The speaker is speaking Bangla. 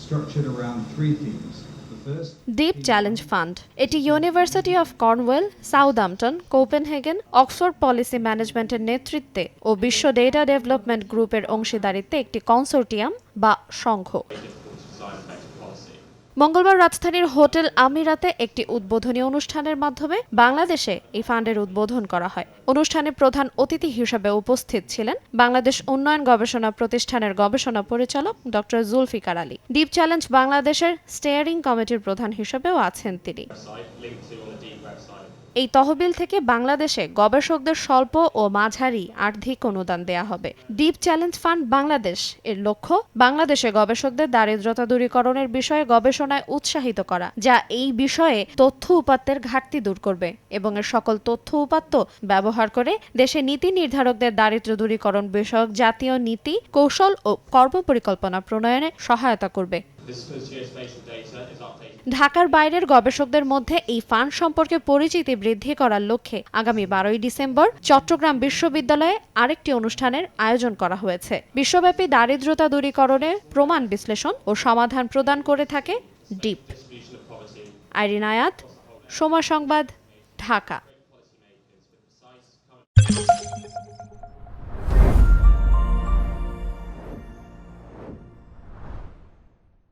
structured around three themes. Deep challenge fund এটি university of Cornwall, Southampton, Copenhagen, Oxford policy ম্যানেজমেন্টের নেতৃত্বে ও বিশ্ব ডেটা ডেভেলপমেন্ট গ্রুপের অংশীদারিত্বে একটি কনসোর্টিয়াম বা সংঘ। মঙ্গলবার রাজধানীর হোটেল আমিরাতে একটি উদ্বোধনী অনুষ্ঠানের মাধ্যমে বাংলাদেশে এই ফান্ডের উদ্বোধন করা হয়। অনুষ্ঠানে প্রধান অতিথি হিসেবে উপস্থিত ছিলেন বাংলাদেশ উন্নয়ন গবেষণা প্রতিষ্ঠানের গবেষণা পরিচালক doctor Zulfiqar Ali. Deep challenge বাংলাদেশের স্টিয়ারিং কমিটির প্রধান হিসেবেও আছেন তিনি। এই তহবিল থেকে বাংলাদেশে গবেষকদের স্বল্প ও মাঝারি আর্থিক অনুদান দেয়া হবে। ডিপ চ্যালেঞ্জ ফান্ড বাংলাদেশ এর লক্ষ্য বাংলাদেশে গবেষকদের দারিদ্রতা দূরীকরণের বিষয়ে গবেষণায় উৎসাহিত করা, যা এই বিষয়ে তথ্য উপাত্তের ঘাটতি দূর করবে এবং এর সকল তথ্য উপাত্ত ব্যবহার করে দেশে নীতি নির্ধারকদের দারিদ্র্য দূরীকরণ বিষয়ক জাতীয় নীতি, কৌশল ও কর্মপরিকল্পনা প্রণয়নে সহায়তা করবে। ঢাকার বাইরের গবেষকদের মধ্যে এই ফান্ড সম্পর্কে পরিচিতি বৃদ্ধি করার লক্ষ্যে আগামী 12 ডিসেম্বর চট্টগ্রাম বিশ্ববিদ্যালয়ে আরেকটি অনুষ্ঠানের আয়োজন করা হয়েছে। বিশ্বব্যাপী দারিদ্রতা দূরীকরণে প্রমাণ বিশ্লেষণ ও সমাধান প্রদান করে থাকে ডিপ। আইরিন আয়াত, সময় সংবাদ, ঢাকা।